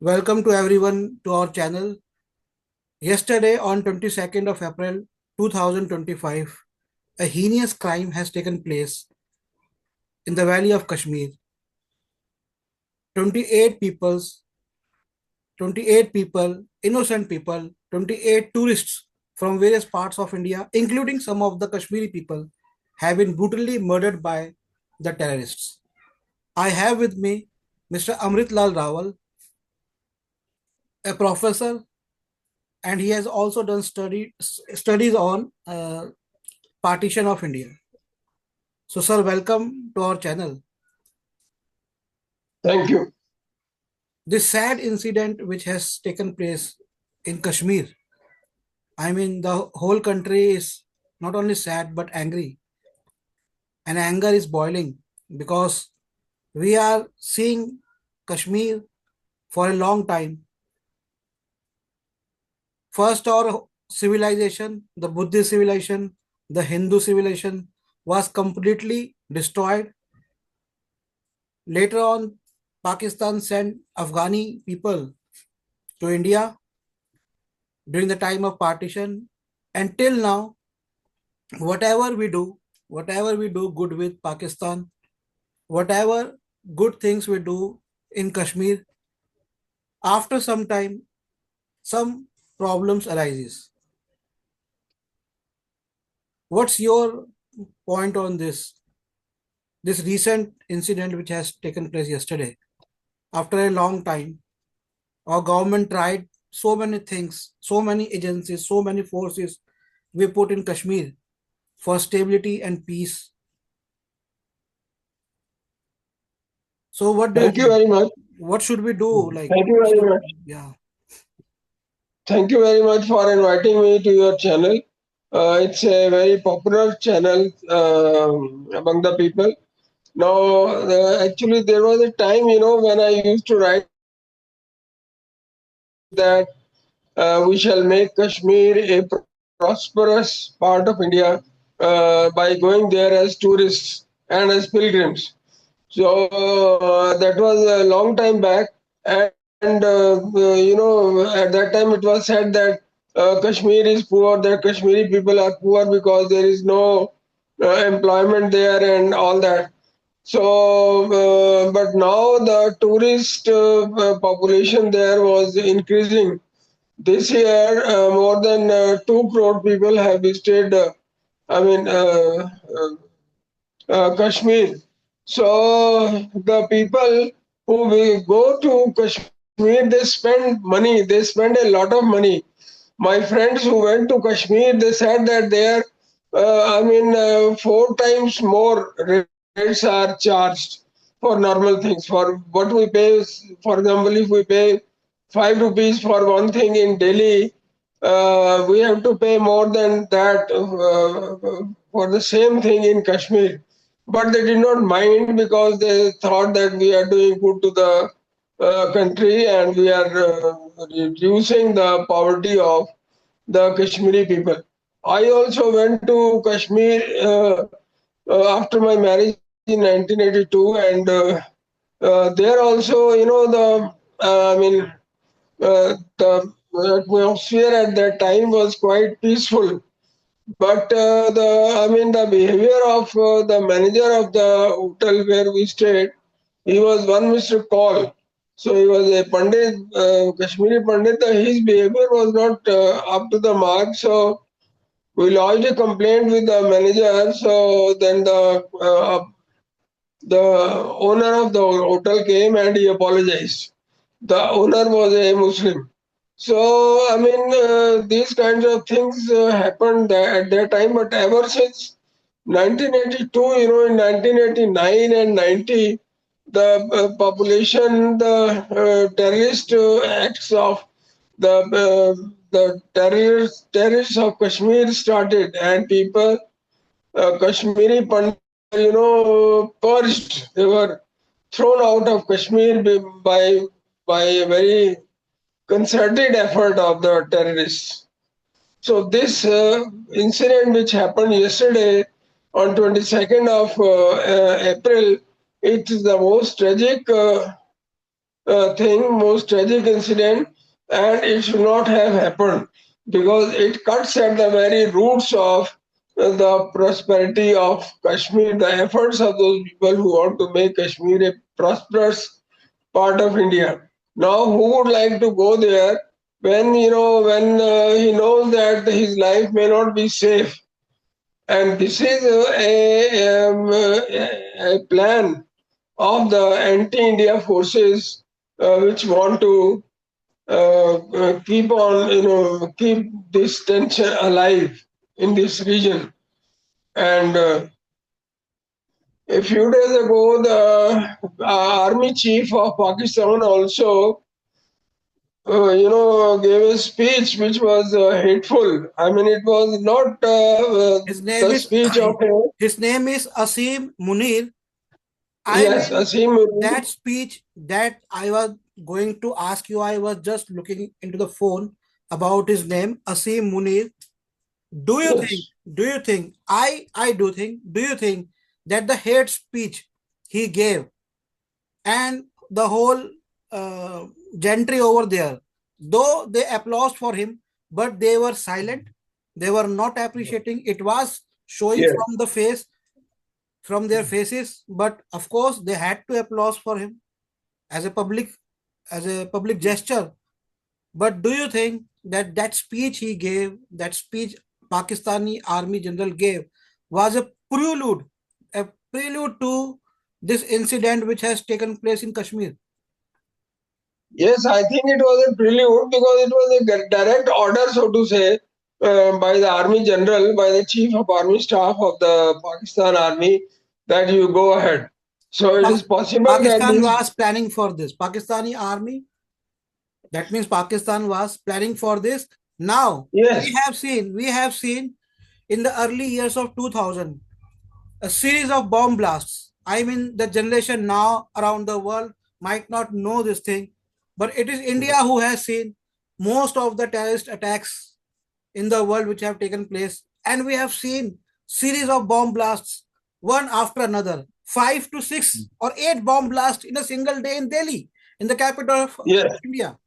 Welcome to everyone to our channel. Yesterday on 22nd of April 2025, a heinous crime has taken place in the valley of Kashmir. 28 peoples, 28 people, innocent people, 28 tourists from various parts of India, including some of the Kashmiri people, have been brutally murdered by the terrorists. I have with me Mr. Amrit Lal Rawal, a professor, and he has also done studies on partition of India. So, sir, welcome to our channel. Thank you. This sad incident which has taken place in Kashmir, I mean, the whole country is not only sad but angry, and anger is boiling because we are seeing Kashmir for a long time. First, our civilization, the Buddhist civilization, the Hindu civilization, was completely destroyed. Later on, Pakistan sent Afghani people to India during the time of partition. Until now, whatever we do, whatever we do good with Pakistan, whatever good things we do in Kashmir, after some time, some problems arises. What's your point on this recent incident which has taken place yesterday? After a long time, our government tried so many things, so many agencies, so many forces we put in Kashmir for stability and peace. So what do you Thank you think? very much. What should we do? Like, Thank you what's very your, much. yeah. Thank you very much for inviting me to your channel. It's a very popular channel among the people. Now, actually, there was a time, when I used to write that we shall make Kashmir a prosperous part of India by going there as tourists and as pilgrims. So that was a long time back, and at that time it was said that Kashmir is poor, that Kashmiri people are poor because there is no employment there and all that. So, but now the tourist population there was increasing. This year, more than 2 crore people have visited. I mean, Kashmir. So the people who will go to Kashmir, they spend money. They spend a lot of money. My friends who went to Kashmir, they said that there, 4 times more rates are charged for normal things. For what we pay, for example, if we pay 5 rupees for one thing in Delhi, we have to pay more than that for the same thing in Kashmir. But they did not mind because they thought that we are doing good to the country and we are reducing the poverty of the Kashmiri people. I also went to Kashmir after my marriage in 1982, and there also, the atmosphere at that time was quite peaceful. But the behavior of the manager of the hotel where we stayed, he was one Mr. Call. So he was a Pandit, Kashmiri Pandit. His behavior was not up to the mark. So we lodged a complaint with the manager. So then the owner of the hotel came and he apologized. The owner was a Muslim. So, these kinds of things happened at that time, but ever since 1982, in 1989 and 90, the population, the terrorist acts of the terrorists of Kashmir started, and people, Kashmiri Pandits were, purged. They were thrown out of Kashmir by a very concerted effort of the terrorists. So this incident which happened yesterday on 22nd of April, it is the most tragic thing, most tragic incident, and it should not have happened because it cuts at the very roots of the prosperity of Kashmir, the efforts of those people who want to make Kashmir a prosperous part of India. Now, who would like to go there when when he knows that his life may not be safe? And this is a plan of the anti-India forces which want to keep on, keep this tension alive in this region. And a few days ago, the army chief of Pakistan also, gave a speech which was hateful. I mean, it was not His name the is speech of a, his name is Asim Munir. I yes, mean, Asim. that speech that I was going to ask you, I was just looking into the phone about his name, Asim Munir. Do you think? Yes, Do you think? I do think. Do you think that the hate speech he gave and the whole gentry over there, though they applauded for him, but they were silent. They were not appreciating. It was showing yes. from the face, from their faces. But of course, they had to applaud for him as a public, as a public gesture. But do you think that that speech he gave, that speech Pakistani Army General gave, was a prelude to this incident which has taken place in Kashmir? Yes, I think it was a prelude because it was a direct order, so to say, by the Army General, by the Chief of Army Staff of the Pakistan Army, that you go ahead. So it is possible that Pakistan this, was planning for this. Pakistani army, that means Pakistan was planning for this. Now yes, we have seen in the early years of 2000 a series of bomb blasts. I mean, the generation now around the world might not know this thing, but it is India who has seen most of the terrorist attacks in the world which have taken place, and we have seen series of bomb blasts one after another, 5 to 6 or 8 bomb blasts in a single day in Delhi, in the capital of yes, India.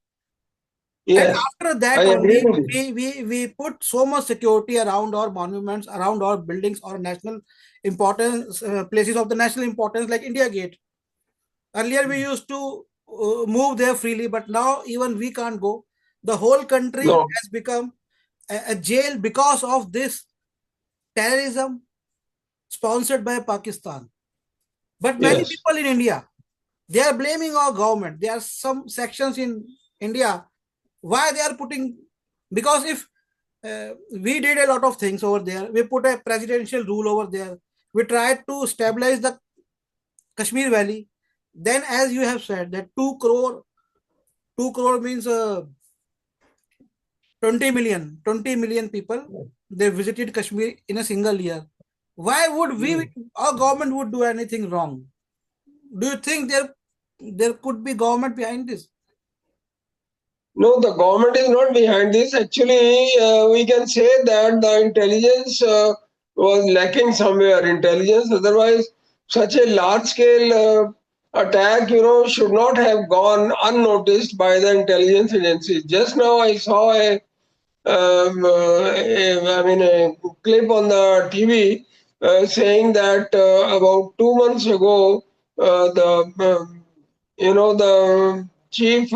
And yes, after I that agree only, with you. we put so much security around our monuments, around our buildings, or national importance, places of the national importance like India Gate. Earlier we used to move there freely, but now even we can't go. The whole country No, has become a jail because of this terrorism sponsored by Pakistan. But many yes. people in India, they are blaming our government. There are some sections in India why they are putting, because if we did a lot of things over there, we put a presidential rule over there, we tried to stabilize the Kashmir Valley. Then, as you have said, that 2 crore means 20 million people they visited Kashmir in a single year. Why would we, our government would do anything wrong? Do you think there could be government behind this? No, the government is not behind this. Actually, we can say that the intelligence was lacking somewhere. Intelligence, otherwise, such a large-scale attack, should not have gone unnoticed by the intelligence agencies. Just now, I saw a clip on the TV saying that about 2 months ago, the chief,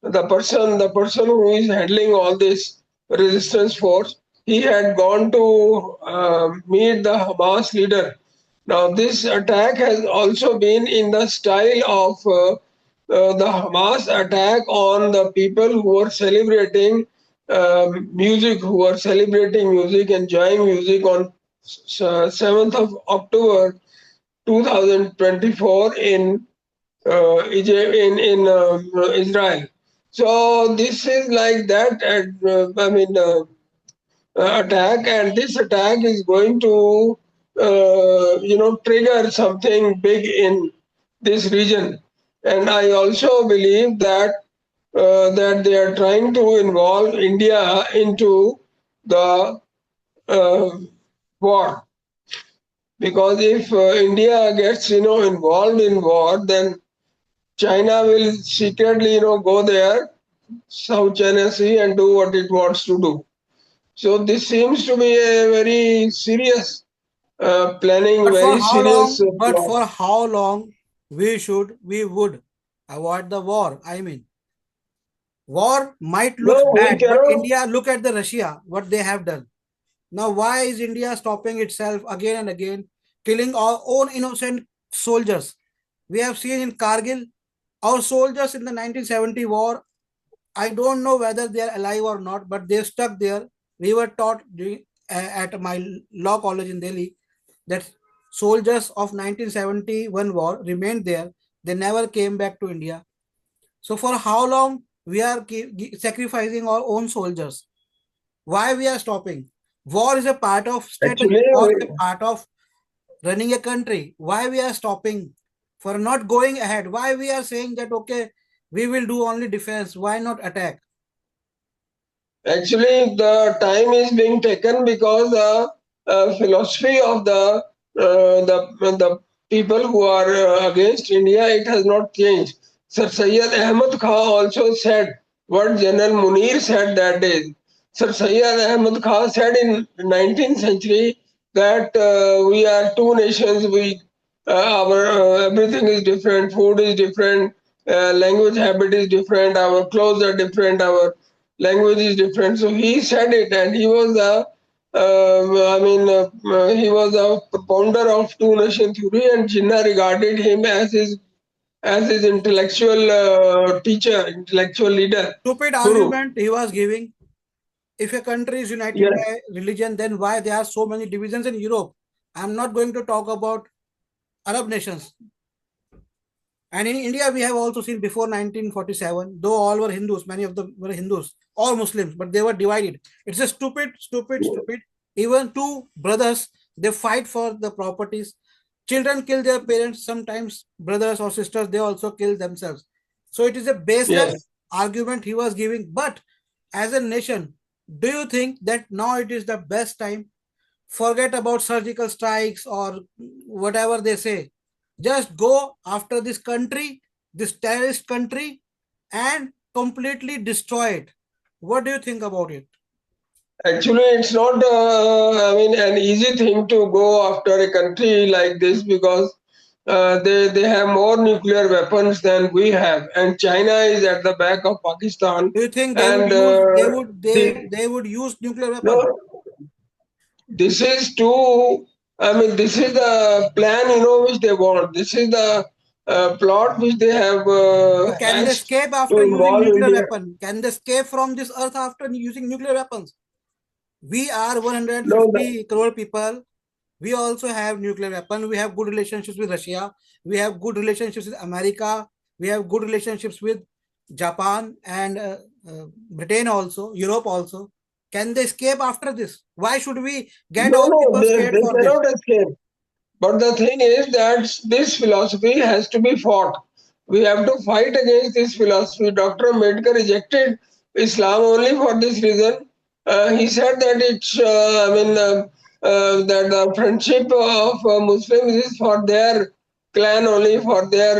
the person who is handling all this resistance force, he had gone to meet the Hamas leader. Now, this attack has also been in the style of the Hamas attack on the people who were celebrating music, who were celebrating music, enjoying music on 7th of October 2024 in Egypt, in Israel. So this is like that. Attack, and this attack is going to trigger something big in this region. And I also believe that they are trying to involve India into the uh, war, because if India gets involved in war, then China will secretly, go there, South China Sea, and do what it wants to do. So this seems to be a very serious planning, But for very how serious long? But plot. for how long we would avoid the war? I mean, war might No, look we bad, but cannot. India, look at the Russia, what they have done. Now, why is India stopping itself again and again, killing our own innocent soldiers? We have seen in Kargil, our soldiers in the 1970 war. I don't know whether they are alive or not, but they stuck there. We were taught at my law college in Delhi that soldiers of 1971 war remained there. They never came back to India. So for how long we are sacrificing our own soldiers? Why we are stopping? War is a part of strategy. Actually, War is a part of running a country. Why we are stopping for not going ahead? Why we are saying that okay, we will do only defense? Why not attack? the time is being taken because the philosophy of the people who are against India, it has not changed. Sir Syed Ahmad Khan also said what General Munir said that day. Sir Syed Ahmad Khan said in 19th century that we are two nations. We our everything is different. Food is different. Language habit is different. Our clothes are different. Our language is different. So he said it, and he was he was a propounder of two nation theory, and Jinnah regarded him as his intellectual teacher, intellectual leader, Stupid guru. argument he was giving. If a country is united Yes, by religion, then why there are so many divisions in Europe? I'm not going to talk about Arab nations. And in India, we have also seen before 1947, though all were Hindus, many of them were Hindus, all Muslims, but they were divided. It's a stupid. Even two brothers, they fight for the properties. Children kill their parents, sometimes brothers or sisters, they also kill themselves. So it is a baseless yes. argument he was giving. But as a nation, do you think that now it is the best time? Forget about surgical strikes or whatever they say. Just go after this country, this terrorist country, and completely destroy it. What do you think about it? Actually, it's not, an easy thing to go after a country like this because they have more nuclear weapons than we have, and China is at the back of Pakistan, Do you think they would and use the, they would use nuclear weapon no, this is too. This is the plan, which they want. This is the plot which they have so can they hatched escape to after using involve nuclear India. weapon? Can they escape from this earth after using nuclear weapons? We are No, 150 crore people. We also have nuclear weapon. We have good relationships with Russia. We have good relationships with America. We have good relationships with Japan and Britain also, Europe also. Can they escape after this? Why should we get no, our no, people scared they for this? cannot escape. But the thing is that this philosophy has to be fought. We have to fight against this philosophy. Dr. Ambedkar rejected Islam only for this reason. He said that that the friendship of Muslims is for their clan only, for their,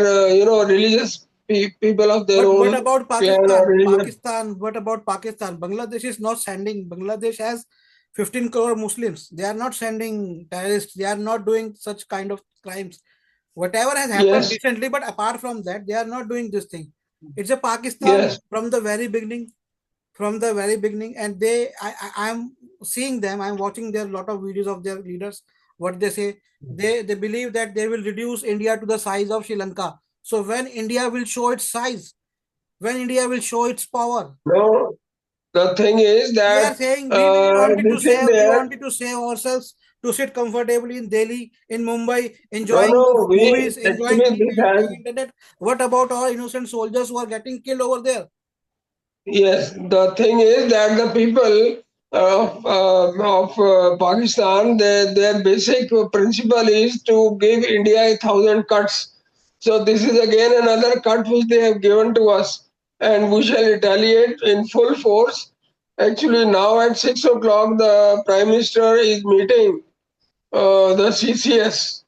religious people of their But what own about clan or Pakistan? religion. Pakistan, what about Pakistan? Bangladesh is not sending. Bangladesh has 15 crore Muslims. They are not sending terrorists. They are not doing such kind of crimes. Whatever has happened Yes, recently, but apart from that, they are not doing this thing. It's a Pakistan yes, from the very beginning, and I'm seeing them. I'm watching their lot of videos of their leaders. What they say, they believe that they will reduce India to the size of Sri Lanka. So when India will show its size, when India will show its power. no. The thing is We are that saying we wanted to this is save, we there. wanted to save ourselves to sit comfortably in Delhi, in Mumbai, No, enjoying no, we movies, enjoying actually TV, this has. enjoying internet. What about our innocent soldiers who are getting killed over there? Yes, the thing is that the people of Pakistan, their basic principle is to give India 1,000 cuts. So this is again another cut which they have given to us, and we shall retaliate in full force. Actually, now at 6 o'clock, the Prime Minister is meeting the CCS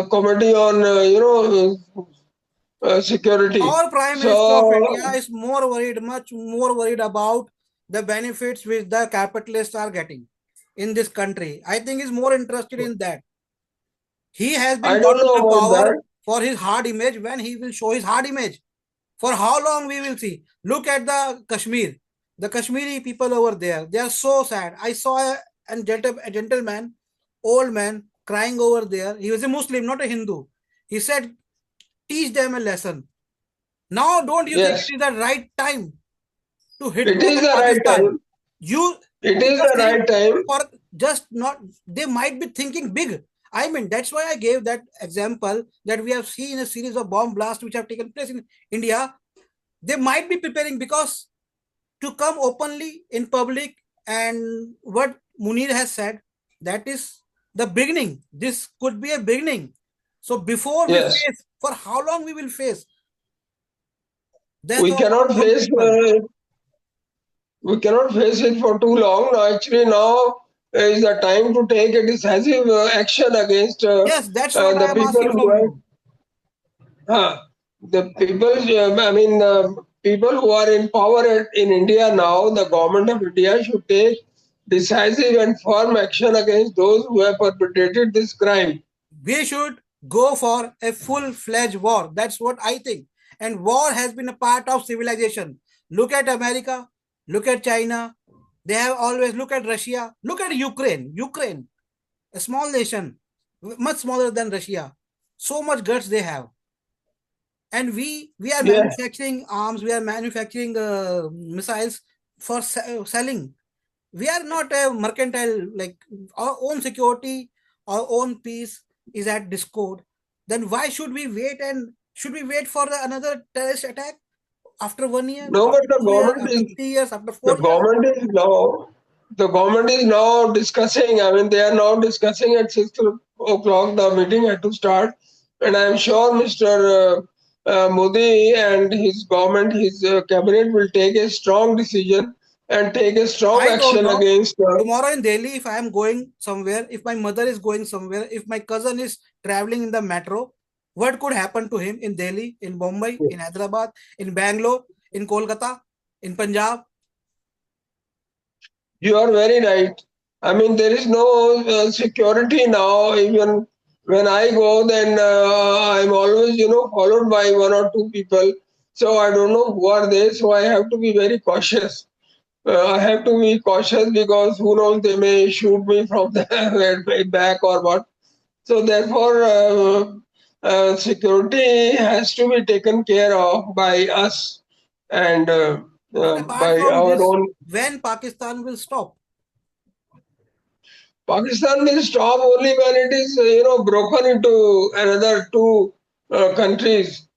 committee on security. Our Prime Minister of India So is more worried, much more worried about the benefits which the capitalists are getting in this country. I think he's more interested in that. He has been I got don't to know the about power that. for his hard image. When he will show his hard image, for how long we will see. Look at the Kashmir, the Kashmiri people over there. They are so sad. I saw a gentleman, old man, crying over there. He was a Muslim, not a Hindu. He said, "Teach them a lesson." Now, don't you think Yes, it is the right time to hit it back is at the right Pakistan? time. You It take is the the same right time. for just not, they might be thinking big. I mean, that's why I gave that example that we have seen a series of bomb blasts which have taken place in India. They might be preparing because to come openly in public and what Munir has said, that is the beginning. This could be a beginning. So before we Yes, face, for how long we will face death we of cannot unborn face people. we cannot face it for too long. Now, actually, now is the time to take a decisive action against Yes, that's what I the am people asking who from have you. the people. I mean, people who are in power in India now. The government of India should take decisive and firm action against those who have perpetrated this crime. We should go for a full-fledged war. That's what I think. And war has been a part of civilization. Look at America, look at China. They have always look at Russia, look at Ukraine. Ukraine, a small nation, much smaller than Russia. So much guts they have. And we are Yeah. manufacturing arms, we are manufacturing missiles for selling. We are not a mercantile, like our own security, our own peace is at discord. Then why should we wait, and should we wait for another terrorist attack after 1 year, No, but after 2 years, after 3 years, after the 4 years? government is now the government is now discussing. I mean, they are now discussing at 6 o'clock. The meeting had to start, and I am sure Mr. Modi and his government, his cabinet, will take a strong decision and take a strong I don't action know. against. Tomorrow in Delhi, if I am going somewhere, if my mother is going somewhere, if my cousin is traveling in the metro, what could happen to him in Delhi, in Mumbai, in Hyderabad, in Bangalore, in Kolkata, in Punjab? You are very right. I mean, there is no security now. Even when I go, then I'm always, followed by one or two people. So I don't know who are they. So I have to be very cautious. I have to be cautious because who knows, they may shoot me from the back or what. So therefore, security has to be taken care of by us and But apart by from our this, own. when Pakistan will stop? Pakistan will stop only when it is, broken into another two countries.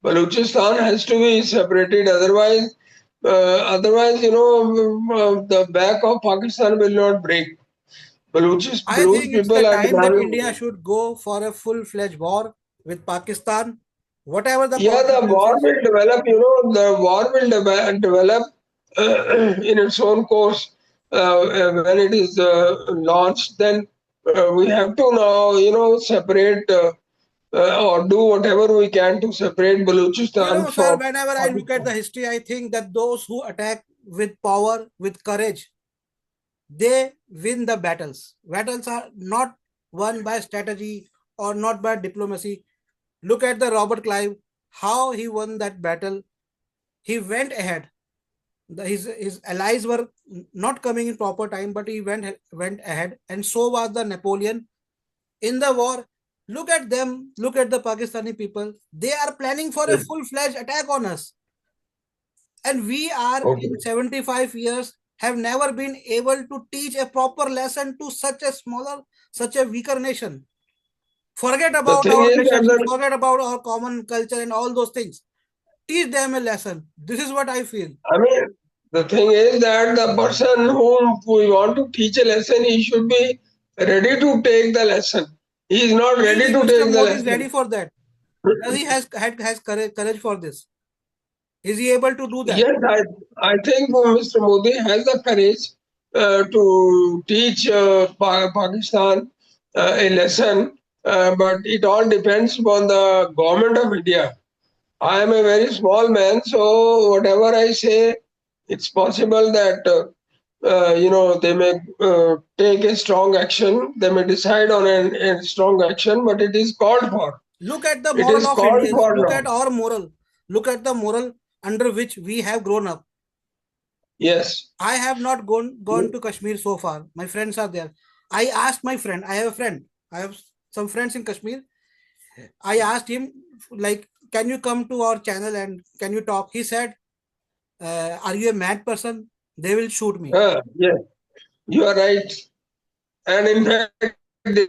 Balochistan has to be separated. Otherwise, the back of Pakistan will not break. I Baloch think it's the people are time that demanding. India should go for a full-fledged war with Pakistan, whatever the Yeah, the war consequences. will develop. The war will develop in its own course when it is launched. Then we have to now, separate or do whatever we can to separate Balochistan Sir, from whenever I look at the Pakistan. history, I think that those who attack with power, with courage, they win the battles. Battles are not won by strategy or not by diplomacy. Look at the Robert Clive, how he won that battle. He went ahead. His allies were not coming in proper time, but he went ahead, and so was the Napoleon in the war. Look at them. Look at the Pakistani people. They are planning for a Yes. full-fledged attack on us, and we are in Okay. 75 years have never been able to teach a proper lesson to such a smaller, such a weaker nation. Forget The about thing our is that relationship, forget about our common culture and all those things. Teach them a lesson. This is what I feel. I mean, the thing is that the person whom we want to teach a lesson, he should be ready to take the lesson. He is not Do you ready think to Mr. take the Modi is ready lesson. for that? Does he has courage for this? Is he able to do that? Yes, I think Mr. Modi has the courage to teach Pakistan a lesson, but it all depends upon the government of India. I am a very small man, so whatever I say, it's possible that they may take a strong action. They may decide on a strong action, but it is called for. Look at the It moral is of called Indians. for Look now. at our moral. Look at the moral under which we have grown up. Yes. I have not gone to Kashmir so far. My friends are there. I asked my friend. I have a friend. I have some friends in Kashmir. I asked him, like, can you come to our channel and can you talk? He said, are you a mad person? They will shoot me. Yes, you are right. And in fact, they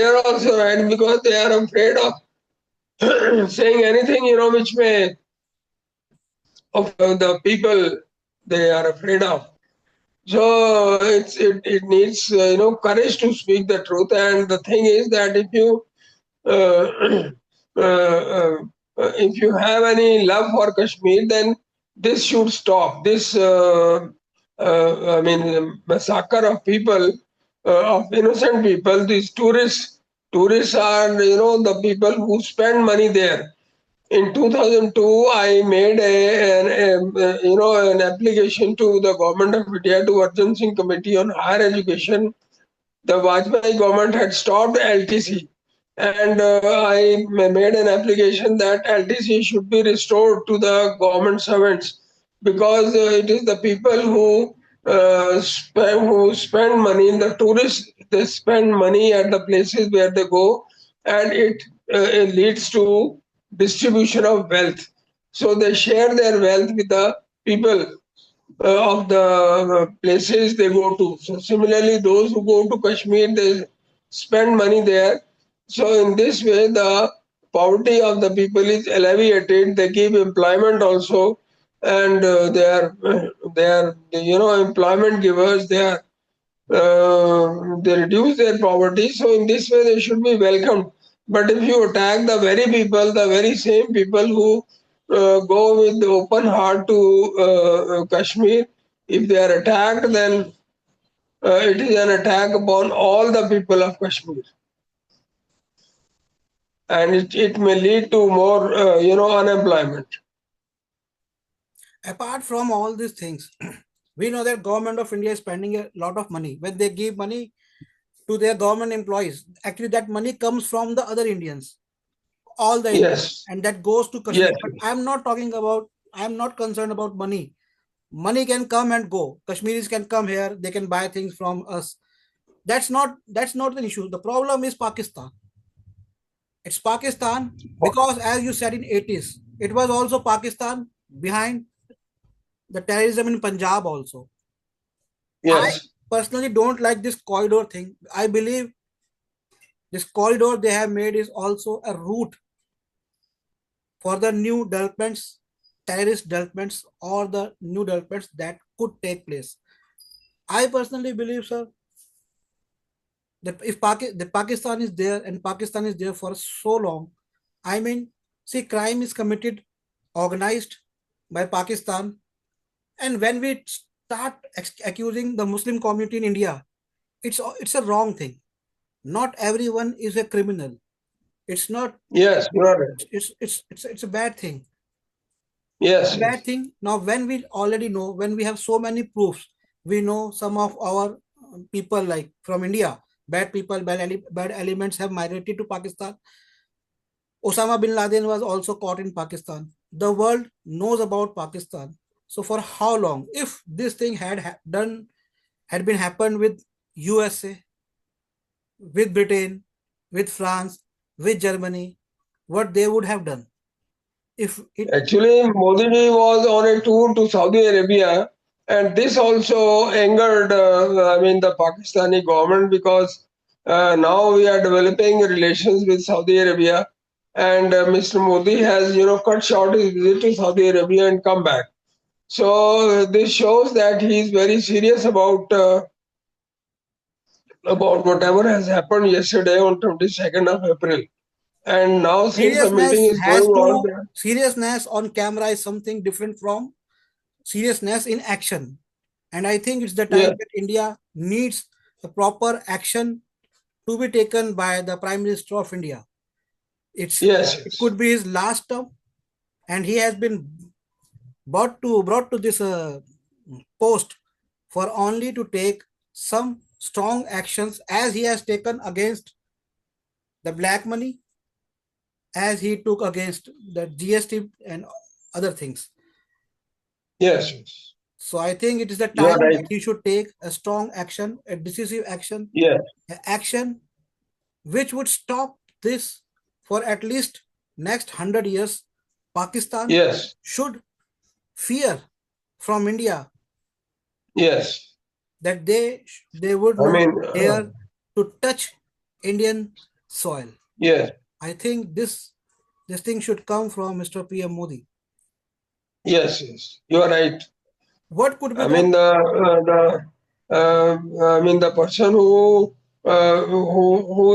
are also right because they are afraid of saying anything, which may offend the people they are afraid of. So it needs courage to speak the truth. And the thing is that uh, if you have any love for Kashmir, then this should stop. This massacre of people, of innocent people. These tourists are the people who spend money there. In 2002, I made an application to the government of India, to Urgency Committee on Higher Education. The Vajpayee government had stopped LTC, and I made an application that LTC should be restored to the government servants, because it is the people who spend money in the tourists. They spend money at the places where they go, and it leads to distribution of wealth. So they share their wealth with the people of the places they go to. So similarly, those who go to Kashmir, they spend money there. So in this way, the poverty of the people is alleviated. They give employment also, and they are employment givers. They reduce their poverty. So in this way, they should be welcomed. But if you attack the very people, the very same people who go with the open heart to Kashmir, if they are attacked, then it is an attack upon all the people of Kashmir, and it may lead to more, unemployment. Apart from all these things, we know that government of India is spending a lot of money. When they give money to their government employees, actually that money comes from the other Indians, all the Indians, Yes, and that goes to yes, Kashmir. But I'm not concerned about money. Money can come and go. Kashmiris can come here, they can buy things from us. That's not the issue. The problem is Pakistan. It's Pakistan because, as you said, in 80s, it was also Pakistan behind the terrorism in Punjab also. I yes. personally don't like this corridor thing. I believe this corridor they have made is also a route for the new developments, terrorist developments, or the new developments that could take place. I personally believe, sir, that if the Pakistan is there and Pakistan is there for so long, I mean, see, crime is committed, organized by Pakistan, and when we start accusing the Muslim community in India, it's a wrong thing. Not everyone is a criminal. It's not. Yes, you are right. It's a bad thing. Yes, Bad yes, thing. Now, when we already know, when we have so many proofs, we know some of our people, like from India, bad people, bad elements have migrated to Pakistan. Osama bin Laden was also caught in Pakistan. The world knows about Pakistan. So for how long? If this thing had been happened with USA, with Britain, with France, with Germany, what they would have done? If it actually, Modi ji was on a tour to Saudi Arabia, and this also angered, the Pakistani government, because now we are developing relations with Saudi Arabia, and Mr. Modi has, cut short his visit to Saudi Arabia and come back. So this shows that he is very serious about whatever has happened yesterday on 22nd of April. And now, since the meeting is going on, seriousness on camera is something different from seriousness in action. And I think it's the time yes, that India needs the proper action to be taken by the Prime Minister of India. It's yes, it yes, could be his last term. and he has been brought to this post for only to take some strong actions as he has taken against the black money, as he took against the GST and other things. Yes, yes. So I think it is the You are time right. that he should take a strong action, a decisive action, Yes, action which would stop this for at least next 100 years. Pakistan yes, should fear from India yes. that they would I not mean, dare to touch Indian soil. yes, I think this thing should come from Mr. PM Modi. yes, yes. You are right. What could be I the mean I mean the person who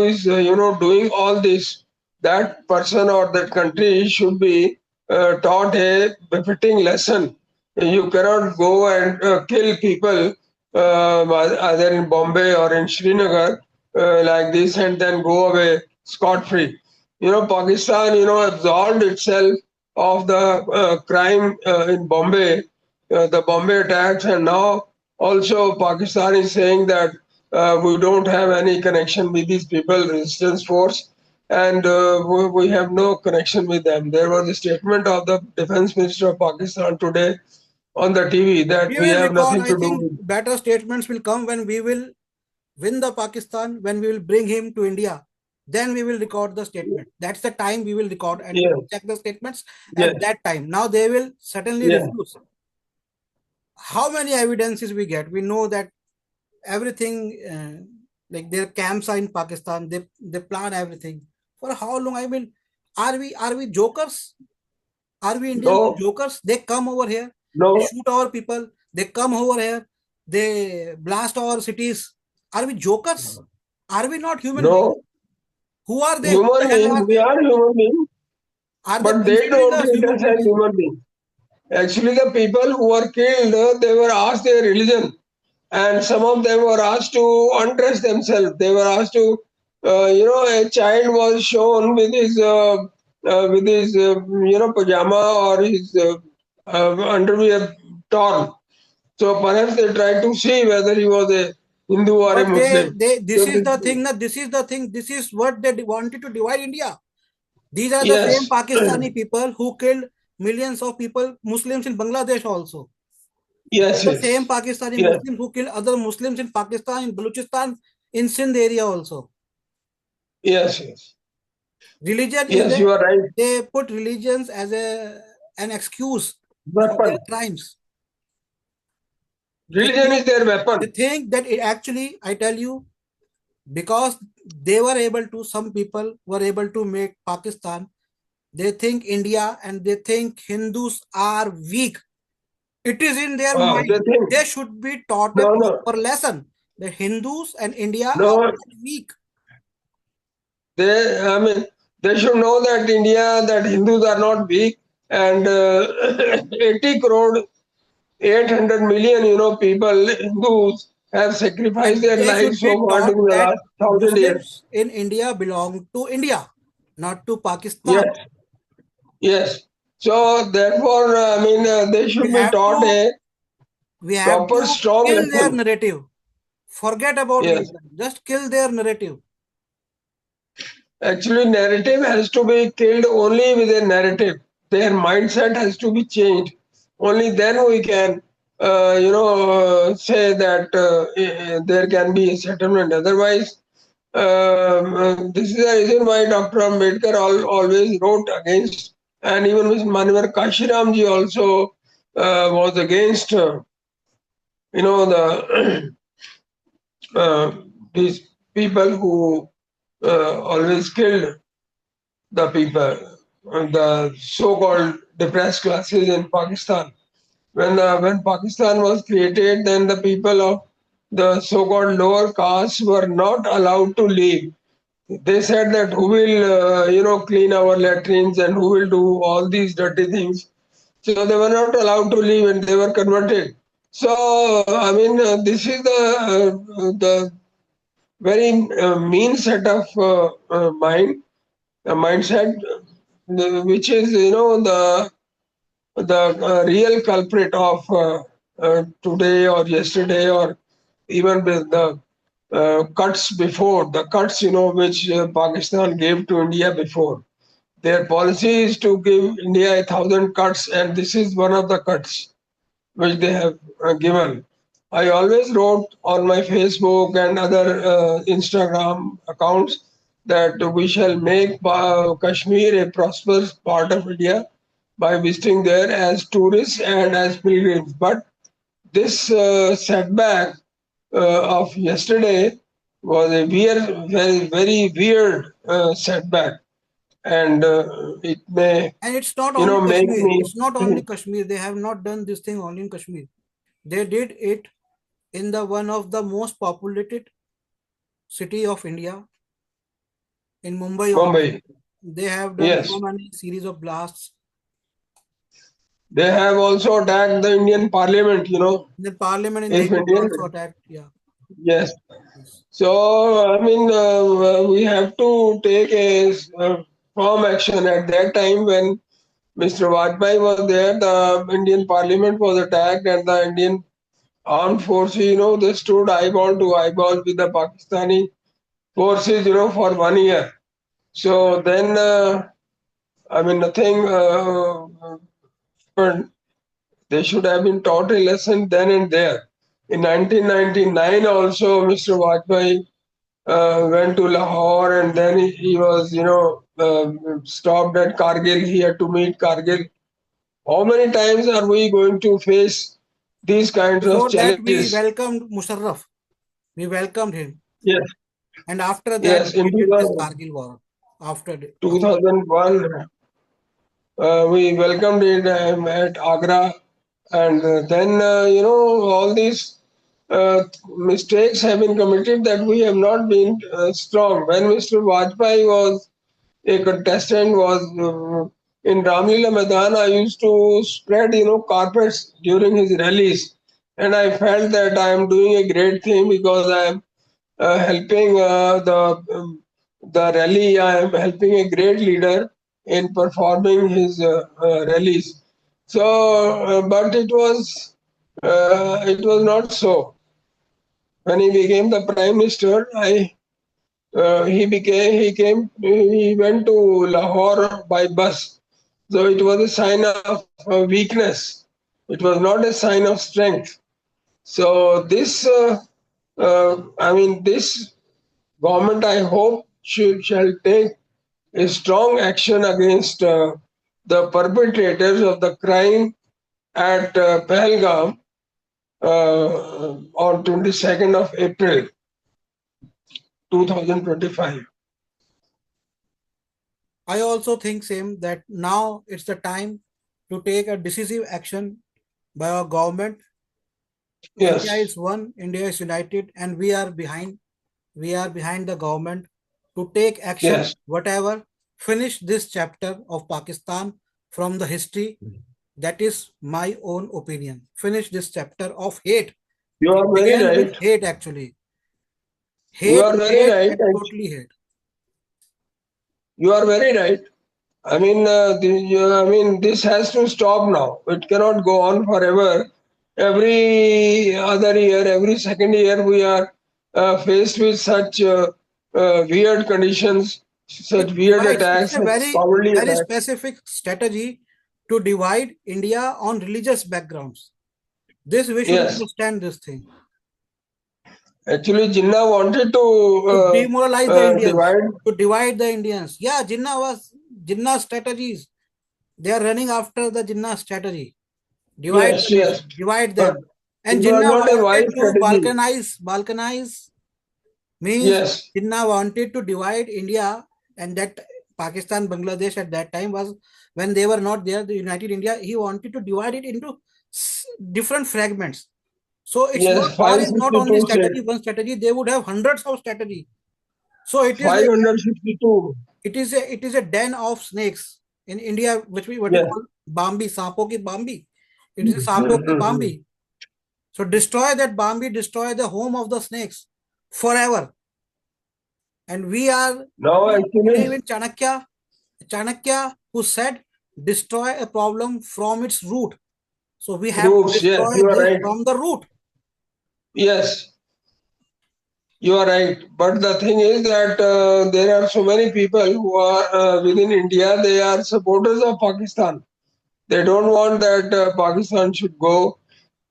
is doing all this, that person or that country should be taught a befitting lesson. You cannot go and kill people either in Bombay or in Srinagar like this and then go away scot free. Pakistan absolved itself of the crime in Bombay, the Bombay attacks, and now also Pakistan is saying that we don't have any connection with these people, resistance force, and we have no connection with them. There was a statement of the defense minister of Pakistan today on the TV that we we will have record? nothing I to do think with. better statements will come when we will win the Pakistan, when we will bring him to India. Then we will record the statement. That's the time we will record and we will Yes, check the statements at yes, that time. Now they will certainly yes. refuse. How many evidences we get? We know that everything, like their camps are in Pakistan. They plan everything. For how long? I mean, are we jokers? Are we Indians No, jokers? They come over here, they no, shoot our people, they come over here, they blast our cities. Are we jokers? Are we not human beings? no. Who are they? Who the Human hell beings, are we they? are human beings, Are they but they considering don't us treat human us as beings? human beings. Actually, the people who were killed, they were asked their religion, and some of them were asked to undress themselves. They were asked to, a child was shown with his pajama or his underwear torn. So perhaps they tried to see whether he was a Hindu or a But Muslim. this So is the thing. That this is the thing. This is what they wanted to divide India. These are the same yes, Pakistani people who killed millions of people, Muslims in Bangladesh also. yes, The same yes, Pakistani yes, Muslims who killed other Muslims in Pakistan, in Baluchistan, in Sindh area also. yes, yes, Religion is yes. the, You are right. they put religions as an excuse for their Weapon. crimes. They Religion think is their they weapon. think that it actually, I tell you, because they were able to, some people were able to make Pakistan. They think India and they think Hindus are weak. It is in their They mind. think They should be taught a no, no, proper lesson. The Hindus and India are no. not weak. I mean, they should know that India, that Hindus are not weak, and 80 crore, 800 million, people, Hindus have sacrificed And their they should lives so be far taught during the that last 1,000 years. Muslims in India belong to India, not to Pakistan. Yes, yes. So therefore, they We should be have taught to a we have proper, to strong kill their lesson. narrative. Forget about Yes. religion. Just kill their narrative. Actually, narrative has to be killed only with a narrative. Their mindset has to be changed. Only then we can, say that there can be a settlement. Otherwise, this is the reason why Dr. Ambedkar always wrote against, and even with Manivar Kashiramji also was against, the uh, these people who always killed the people, the so-called depressed classes in Pakistan. When Pakistan was created, then the people of the so-called lower castes were not allowed to leave. They said that who will clean our latrines and who will do all these dirty things. So they were not allowed to leave and they were converted. So this is the very mean set of mindset, which is the real culprit of today or yesterday, or even with the cuts before, the cuts, which Pakistan gave to India before. Their policy is to give India 1,000 cuts, and this is one of the cuts which they have given. I always wrote on my Facebook and other Instagram accounts that we shall make Kashmir a prosperous part of India by visiting there as tourists and as pilgrims. But this setback of yesterday was a weird, very, very weird setback, and it may, And it's not only make Kashmir. me It's not only think. Kashmir. They have not done this thing only in Kashmir. They did it in the one of the most populated city of India, in Mumbai also. Mumbai. They have done so Yes, many series of blasts. they have also attacked the Indian Parliament. The parliament in If Delhi was Indian, also attacked. Yeah. yes. Yes. So I mean, we have to take a firm action. At that time, when Mr. Vajpayee was there, the Indian Parliament was attacked, and the Indian armed forces, they stood eyeball to eyeball with the Pakistani forces, for 1 year. So then, I mean, nothing happened. They should have been taught a lesson then and there. In 1999, also, Mr. Vajpayee went to Lahore, and then he was, stopped at Kargil. He had to meet Kargil. How many times are we going to face these kinds of Before that, we challenges? welcomed Musharraf. We welcomed him. Yes, And after that, yes. we In did this Kargil war. After 2001, we welcomed it at Agra, and then all these mistakes have been committed that we have not been strong. When Mr. Vajpayee was a contestant, was in Ramlila Maidan, I used to spread carpets during his rallies, and I felt that I am doing a great thing because I am helping the rally. I am helping a great leader in performing his rallies. So, but it was not so. When he became the prime minister, he went to Lahore by bus. So it was a sign of weakness. It was not a sign of strength. So this government, I hope, shall take a strong action against the perpetrators of the crime at Pahalgam on 22nd of April 2025. I also think same that now it's the time to take a decisive action by our government. India Yes, is one, India is united, and we are behind. We are behind the government to take action, yes, whatever, finish this chapter of Pakistan from the history. That is my own opinion. Finish this chapter of hate. you It are very began with right. hate actually. You Hate, are very hate, right, and and totally hate. you are very right. I mean, this has to stop now. It cannot go on forever. Every other year, every second year, we are faced with such weird conditions, such It weird divides. attacks, It's a such very, cowardly very attacks. specific strategy to divide India on religious backgrounds. This we should Yes, understand this thing. actually, Jinnah wanted to To demoralize the Indians, divide. to divide the Indians. Yeah, Jinnah strategies. They are running after the Jinnah strategy. Divide Yes, the nation, yes, divide but them. it And was Jinnah not a wanted wise to strategy. balkanize means Yes, Jinnah wanted to divide India, and that Pakistan, Bangladesh at that time was when they were not there, the United India. He wanted to divide it into different fragments. So it's not yes, war is not only 562 states, strategy, one strategy. They would have hundreds of strategy. So 562. it is a den of snakes in India, which we what we Yes. call Bambi, Sapo ki Bambi. It is a Sapo ki Bambi. So destroy that Bambi, destroy the home of the snakes forever. And Now, we believe actually, in Chanakya, who said destroy a problem from its root. So we have to Roots, yes, destroy you are this right. from the root. Yes, you are right. But the thing is that there are so many people who are within India, they are supporters of Pakistan. They don't want that Pakistan should go.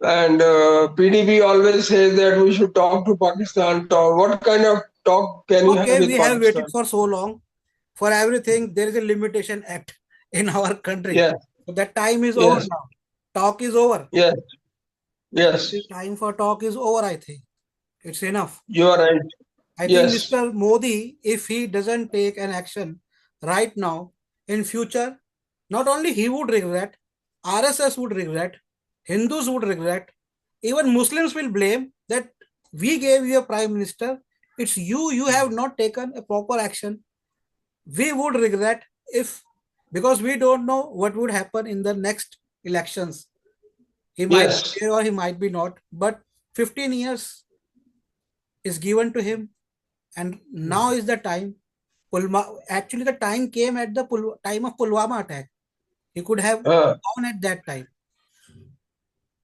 And PDP always says that we should talk to Pakistan. Talk. What kind of talk can you have Okay, with we have waited Pakistan? for so long. For everything, there is a limitation act in our country. Yes, So that time is over yes, now. Talk is over. yes, The yes. time for talk is over, I think. It's enough. You are right. I think Yes, Mr. Modi, if he doesn't take an action right now, in future, not only he would regret, RSS would regret, Hindus would regret, even Muslims will blame that we gave you a prime minister. It's you, you have not taken a proper action. We would regret if, because we don't know what would happen in the next elections. He might be yes, there or he might be not, but 15 years is given to him, and now is the time. Actually, the time came at the time of Pulwama attack. He could have uh, gone at that time.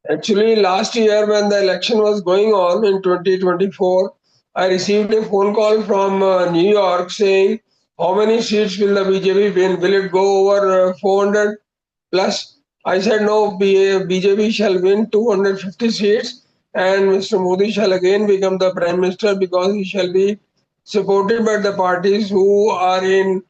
actually, last year when the election was going on in 2024, I received a phone call from New York saying, how many seats will the BJP win? Will it go over 400 plus? I said, no, BJP shall win 250 seats and Mr. Modi shall again become the Prime Minister because he shall be supported by the parties who are in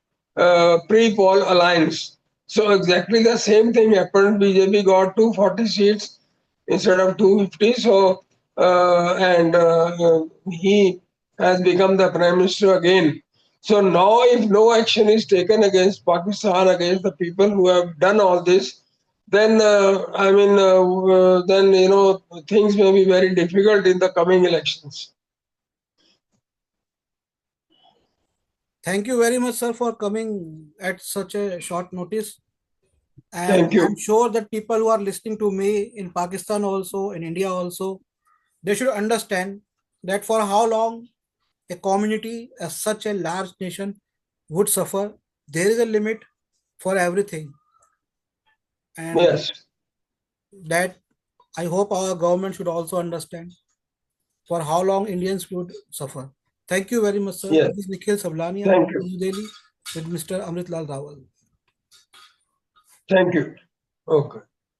pre-poll alliance. So exactly the same thing happened. BJP got 240 seats instead of 250. So, he has become the prime minister again. So now, if no action is taken against Pakistan, against the people who have done all this, then then things may be very difficult in the coming elections. Thank you very much, sir, for coming at such a short notice. And Thank you. I'm sure that people who are listening to me in Pakistan also, in India also, they should understand that for how long a community as such a large nation would suffer. There is a limit for everything, and Yes, that I hope our government should also understand for how long Indians would suffer. Thank you very much, sir. yes. This is Nikhil Sablania Thank from you. New Delhi with Mr. Amrit Lal Rawal. Thank you. Okay.